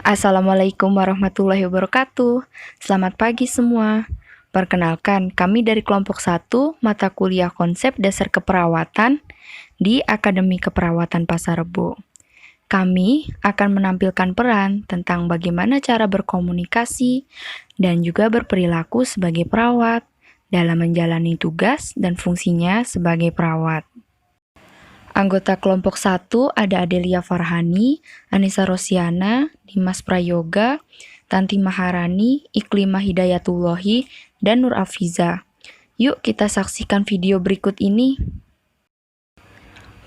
Assalamualaikum warahmatullahi wabarakatuh. Selamat pagi semua. Perkenalkan, kami dari kelompok 1 mata kuliah konsep dasar keperawatan di Akademi Keperawatan Pasar Rebo. Kami akan menampilkan peran tentang bagaimana cara berkomunikasi dan juga berperilaku sebagai perawat dalam menjalani tugas dan fungsinya sebagai perawat. Anggota kelompok 1 ada Adelia Farhani, Anissa Rosiana, Dimas Prayoga, Tanti Maharani, Iklima Hidayatullahi, dan Nur Afiza. Yuk kita saksikan video berikut ini.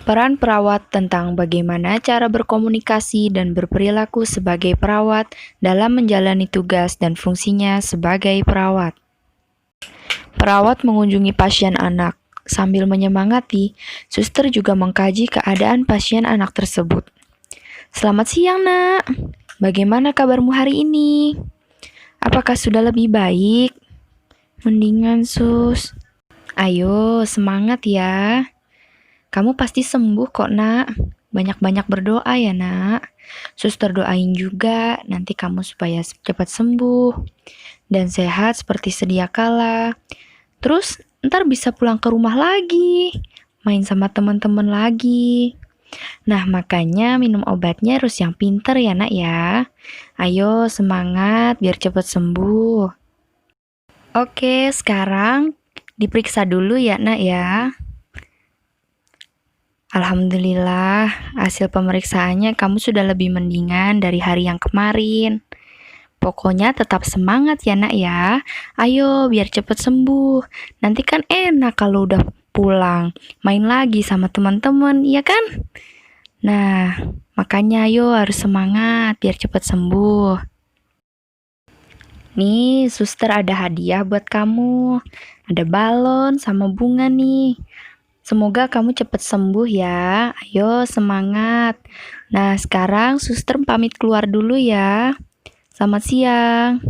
Peran perawat tentang bagaimana cara berkomunikasi dan berperilaku sebagai perawat dalam menjalani tugas dan fungsinya sebagai perawat. Perawat mengunjungi pasien anak. Sambil menyemangati, suster juga mengkaji keadaan pasien anak tersebut. Selamat siang, Nak. Bagaimana kabarmu hari ini? Apakah sudah lebih baik? Mendingan, Sus. Ayo, semangat ya. Kamu pasti sembuh kok, Nak. Banyak-banyak berdoa ya, Nak. Suster doain juga nanti kamu supaya cepat sembuh dan sehat seperti sedia kala. Terus ntar bisa pulang ke rumah lagi, main sama teman-teman lagi. Nah, makanya minum obatnya harus yang pinter ya, Nak ya. Ayo semangat biar cepat sembuh. Oke, sekarang diperiksa dulu ya, Nak ya. Alhamdulillah, hasil pemeriksaannya kamu sudah lebih mendingan dari hari yang kemarin. Pokoknya tetap semangat ya, Nak ya. Ayo biar cepet sembuh. Nanti kan enak kalau udah pulang, main lagi sama teman-teman, iya kan? Nah, makanya ayo harus semangat biar cepet sembuh. Nih, suster ada hadiah buat kamu. Ada balon sama bunga nih. Semoga kamu cepet sembuh ya. Ayo semangat. Nah, sekarang suster pamit keluar dulu ya. Selamat siang.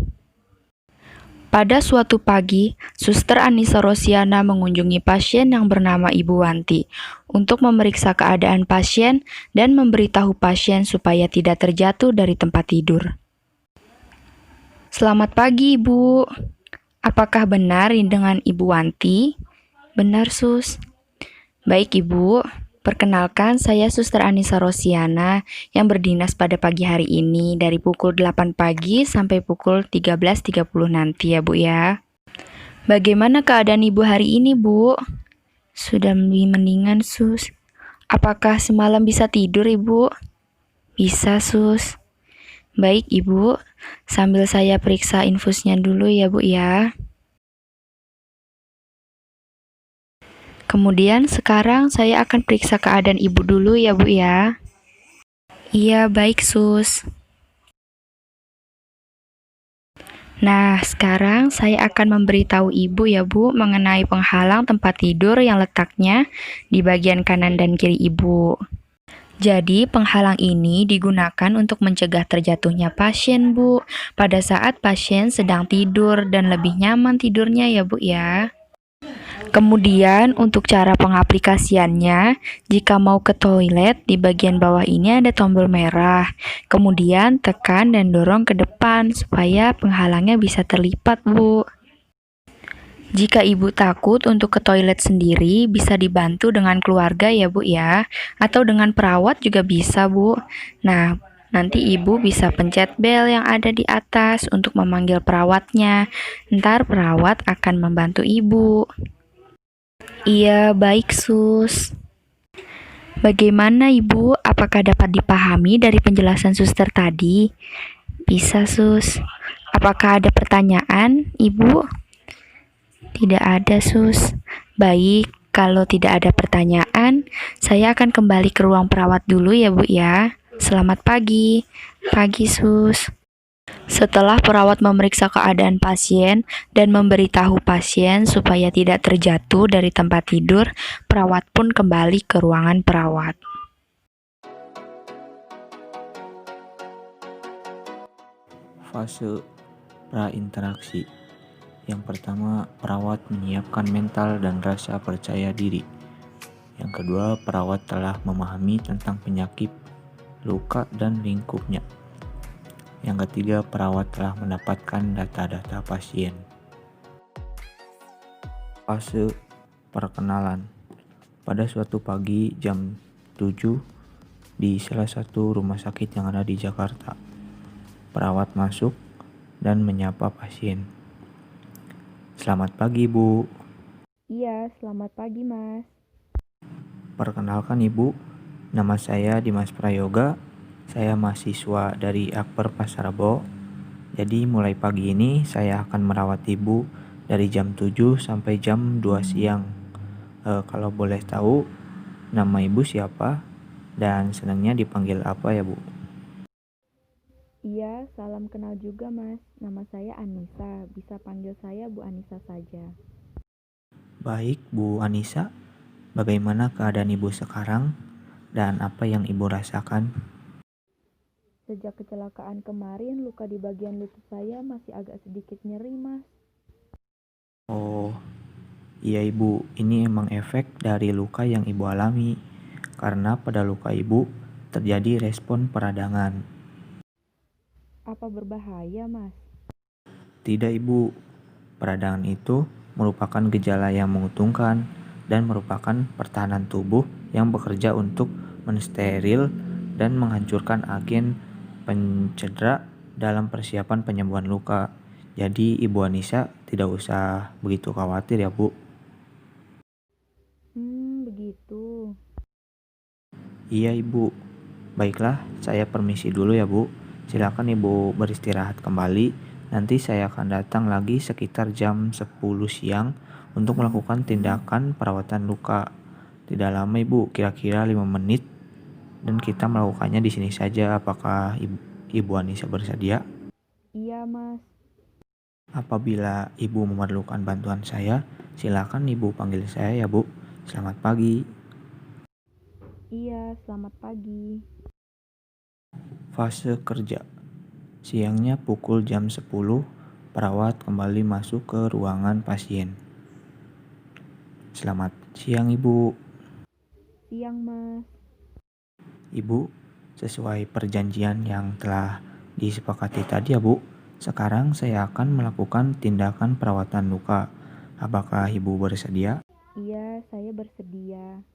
Pada suatu pagi, Suster Anissa Rosiana mengunjungi pasien yang bernama Ibu Wanti untuk memeriksa keadaan pasien dan memberitahu pasien supaya tidak terjatuh dari tempat tidur. Selamat pagi, Ibu. Apakah benar dengan Ibu Wanti? Benar, Sus. Baik, Ibu. Perkenalkan, saya Suster Anissa Rosiana yang berdinas pada pagi hari ini dari pukul 8 pagi sampai pukul 13.30 nanti ya, Bu ya. Bagaimana keadaan Ibu hari ini, Bu? Sudah lebih mendingan, Sus. Apakah semalam bisa tidur, Ibu? Bisa, Sus. Baik, Ibu. Sambil saya periksa infusnya dulu ya, Bu ya. Kemudian sekarang saya akan periksa keadaan Ibu dulu ya, Bu ya. Iya, baik, Sus. Nah, sekarang saya akan memberitahu Ibu ya, Bu, mengenai penghalang tempat tidur yang letaknya di bagian kanan dan kiri Ibu. Jadi, penghalang ini digunakan untuk mencegah terjatuhnya pasien, Bu, pada saat pasien sedang tidur dan lebih nyaman tidurnya ya, Bu ya. Kemudian untuk cara pengaplikasiannya, jika mau ke toilet, di bagian bawah ini ada tombol merah. Kemudian tekan dan dorong ke depan supaya penghalangnya bisa terlipat, Bu. Jika Ibu takut untuk ke toilet sendiri, bisa dibantu dengan keluarga ya, Bu ya. Atau dengan perawat juga bisa, Bu. Nah, nanti Ibu bisa pencet bel yang ada di atas untuk memanggil perawatnya. Ntar perawat akan membantu Ibu. Iya, baik, Sus. Bagaimana, Ibu? Apakah dapat dipahami dari penjelasan suster tadi? Bisa, Sus. Apakah ada pertanyaan, Ibu? Tidak ada, Sus. Baik, kalau tidak ada pertanyaan, saya akan kembali ke ruang perawat dulu ya, Bu ya. Selamat pagi. Pagi, Sus. Setelah perawat memeriksa keadaan pasien dan memberitahu pasien supaya tidak terjatuh dari tempat tidur, perawat pun kembali ke ruangan perawat. Fase prainteraksi. Yang pertama, perawat menyiapkan mental dan rasa percaya diri. Yang kedua, perawat telah memahami tentang penyakit, luka, dan lingkupnya. Yang ketiga, perawat telah mendapatkan data-data pasien. Fase perkenalan. Pada suatu pagi jam 7 di salah satu rumah sakit yang ada di Jakarta, perawat masuk dan menyapa pasien. "Selamat pagi, Bu." Iya, selamat pagi, Mas. "Perkenalkan, Ibu, nama saya Dimas Prayoga. Saya mahasiswa dari Akper Pasarbo. Jadi mulai pagi ini saya akan merawat Ibu dari jam 7 sampai jam 2 siang. Kalau boleh tahu, nama Ibu siapa dan senangnya dipanggil apa ya, Bu?" Iya, salam kenal juga, Mas. Nama saya Anissa. Bisa panggil saya Bu Anissa saja. "Baik, Bu Anissa. Bagaimana keadaan Ibu sekarang dan apa yang Ibu rasakan?" Sejak kecelakaan kemarin, luka di bagian lutut saya masih agak sedikit nyeri, Mas. "Oh, iya Ibu, ini emang efek dari luka yang Ibu alami. Karena pada luka Ibu terjadi respon peradangan." Apa berbahaya, Mas? "Tidak Ibu, peradangan itu merupakan gejala yang menguntungkan dan merupakan pertahanan tubuh yang bekerja untuk mensteril dan menghancurkan agen pencedera dalam persiapan penyembuhan luka. Jadi Ibu Anissa tidak usah begitu khawatir ya, Bu." Begitu. "Iya Ibu. Baiklah, saya permisi dulu ya Bu. Silakan Ibu beristirahat kembali. Nanti saya akan datang lagi sekitar jam 10 siang untuk melakukan tindakan perawatan luka. Tidak lama Ibu, kira-kira 5 menit, dan kita melakukannya di sini saja. Apakah Ibu Anissa bersedia? Iya, Mas. Apabila Ibu memerlukan bantuan saya, silakan Ibu panggil saya ya Bu. Selamat pagi. Iya, selamat pagi. Fase kerja. Siangnya pukul jam 10, perawat kembali masuk ke ruangan pasien. "Selamat siang Ibu." Siang, Mas. "Ibu, sesuai perjanjian yang telah disepakati tadi ya Bu, sekarang saya akan melakukan tindakan perawatan luka. Apakah Ibu bersedia?" Iya, saya bersedia.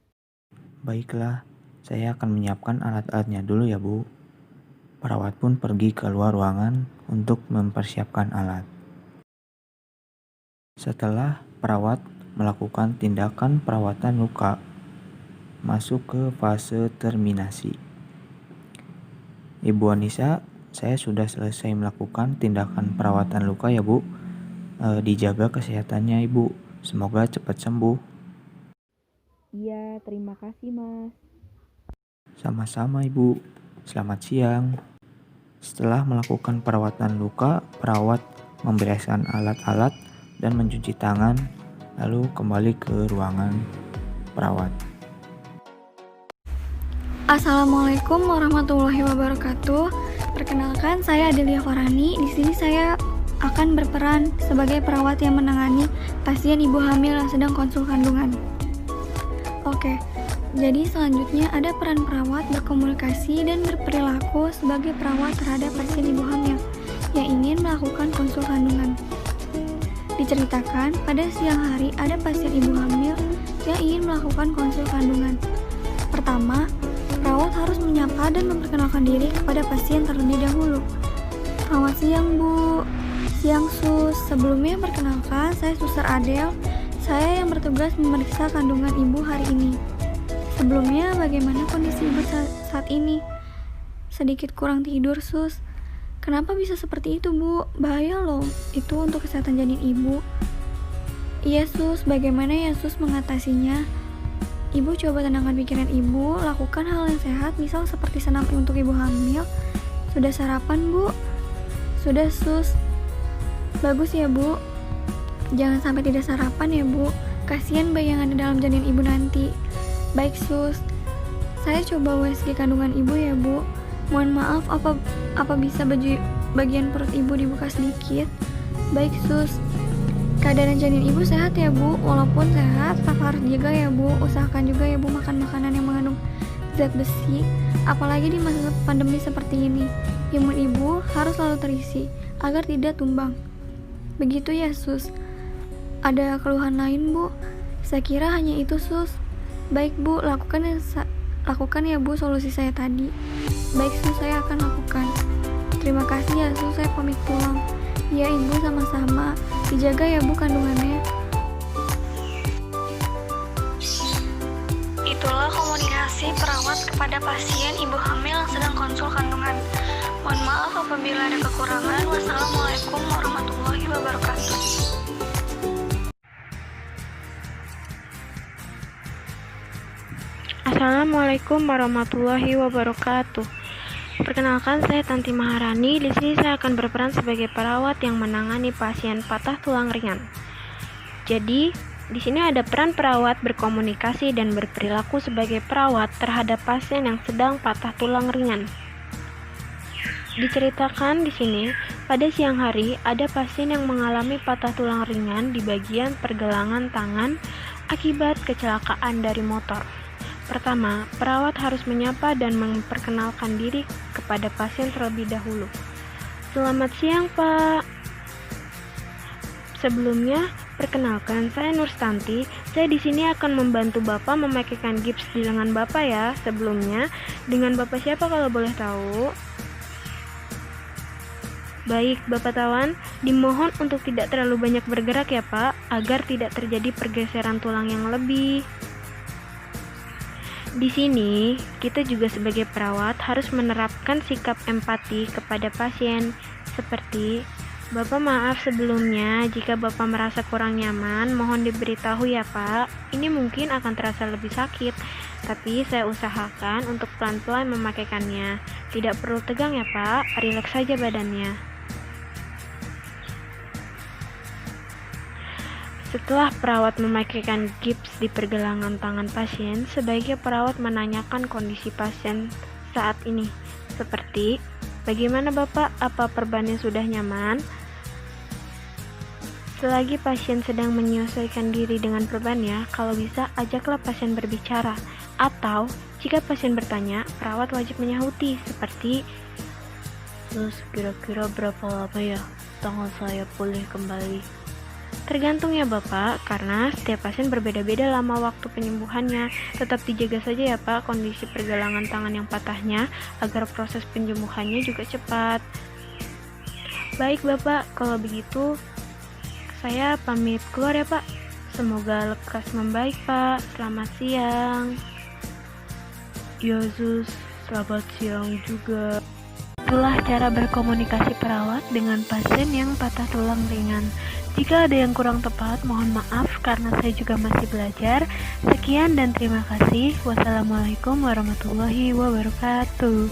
"Baiklah, saya akan menyiapkan alat-alatnya dulu ya Bu." Perawat pun pergi keluar ruangan untuk mempersiapkan alat. Setelah perawat melakukan tindakan perawatan luka, masuk ke fase terminasi. "Ibu Anissa, saya sudah selesai melakukan tindakan perawatan luka ya Bu. Dijaga kesehatannya Ibu. Semoga cepat sembuh." Iya, terima kasih, Mas. "Sama-sama Ibu. Selamat siang." Setelah melakukan perawatan luka, perawat membereskan alat-alat dan mencuci tangan, lalu kembali ke ruangan perawat. Assalamualaikum warahmatullahi wabarakatuh. Perkenalkan, saya Adelia Farani. Di sini saya akan berperan sebagai perawat yang menangani pasien ibu hamil yang sedang konsul kandungan. Oke, jadi selanjutnya ada peran perawat berkomunikasi dan berperilaku sebagai perawat terhadap pasien ibu hamil yang ingin melakukan konsul kandungan. Diceritakan, pada siang hari ada pasien ibu hamil yang ingin melakukan konsul kandungan. Pertama, perawat harus menyapa dan memperkenalkan diri kepada pasien terlebih dahulu. "Selamat siang Bu." "Siang Sus, sebelumnya perkenalkan saya Suster Adel. Saya yang bertugas memeriksa kandungan ibu hari ini. Sebelumnya bagaimana kondisi ibu saat ini?" "Sedikit kurang tidur Sus." "Kenapa bisa seperti itu Bu? Bahaya loh itu untuk kesehatan janin ibu." "Iya Sus, bagaimana ya Sus mengatasinya?" "Ibu coba tenangkan pikiran ibu, lakukan hal yang sehat, misal seperti senam untuk ibu hamil." "Sudah sarapan Bu?" "Sudah Sus." "Bagus ya Bu. Jangan sampai tidak sarapan ya Bu, kasihan bayi yang ada dalam janin ibu nanti." "Baik Sus, saya coba USG kandungan ibu ya Bu. Mohon maaf apa bisa bagian perut ibu dibuka sedikit?" "Baik Sus." "Keadaan janin ibu sehat ya Bu? Walaupun sehat, tetap harus dijaga ya Bu. Usahakan juga ya Bu makan makanan yang mengandung zat besi, apalagi di masa pandemi seperti ini. Imun ibu harus selalu terisi agar tidak tumbang. Begitu ya, Sus. Ada keluhan lain, Bu? Saya kira hanya itu, Sus. Baik, Bu, lakukan ya, Bu, solusi saya tadi. Baik, Sus, saya akan lakukan. Terima kasih ya, Sus, saya pamit pulang. Ya, Ibu, sama-sama. Dijaga ya, Bu, kandungannya. Itulah komunikasi perawat kepada pasien ibu hamil yang sedang konsul kandungan. Mohon maaf apabila ada kekurangan. Wassalamualaikum warahmatullahi wabarakatuh. Assalamualaikum warahmatullahi wabarakatuh. Perkenalkan, saya Tanti Maharani. Di sini saya akan berperan sebagai perawat yang menangani pasien patah tulang ringan. Jadi, di sini ada peran perawat berkomunikasi dan berperilaku sebagai perawat terhadap pasien yang sedang patah tulang ringan. Diceritakan di sini, pada siang hari ada pasien yang mengalami patah tulang ringan di bagian pergelangan tangan akibat kecelakaan dari motor. Pertama, perawat harus menyapa dan memperkenalkan diri kepada pasien terlebih dahulu. Selamat siang, Pak. Sebelumnya, perkenalkan, saya Nurstanti. Saya di sini akan membantu Bapak memakaikan gips di lengan Bapak ya. Sebelumnya, dengan Bapak siapa kalau boleh tahu? Baik, Bapak Tawan, dimohon untuk tidak terlalu banyak bergerak ya, Pak, agar tidak terjadi pergeseran tulang yang lebih. Di sini, kita juga sebagai perawat harus menerapkan sikap empati kepada pasien, seperti, Bapak maaf sebelumnya jika Bapak merasa kurang nyaman, mohon diberitahu ya Pak. Ini mungkin akan terasa lebih sakit, tapi saya usahakan untuk pelan-pelan memakaikannya. Tidak perlu tegang ya Pak, rileks saja badannya. Setelah perawat memakaikan gips di pergelangan tangan pasien, sebaiknya perawat menanyakan kondisi pasien saat ini, seperti, bagaimana Bapak, apa perbannya sudah nyaman? Selagi pasien sedang menyesuaikan diri dengan perbannya, kalau bisa ajaklah pasien berbicara. Atau, jika pasien bertanya, perawat wajib menyahuti, seperti, terus kira-kira berapa lama ya tangan saya pulih kembali? Tergantung ya Bapak, karena setiap pasien berbeda-beda lama waktu penyembuhannya. Tetap dijaga saja ya Pak kondisi pergelangan tangan yang patahnya, agar proses penyembuhannya juga cepat. Baik Bapak, kalau begitu saya pamit keluar ya Pak. Semoga lekas membaik Pak. Selamat siang. Yesus, selamat siang juga. Itulah cara berkomunikasi perawat dengan pasien yang patah tulang ringan. Jika ada yang kurang tepat, mohon maaf karena saya juga masih belajar. Sekian dan terima kasih. Wassalamualaikum warahmatullahi wabarakatuh.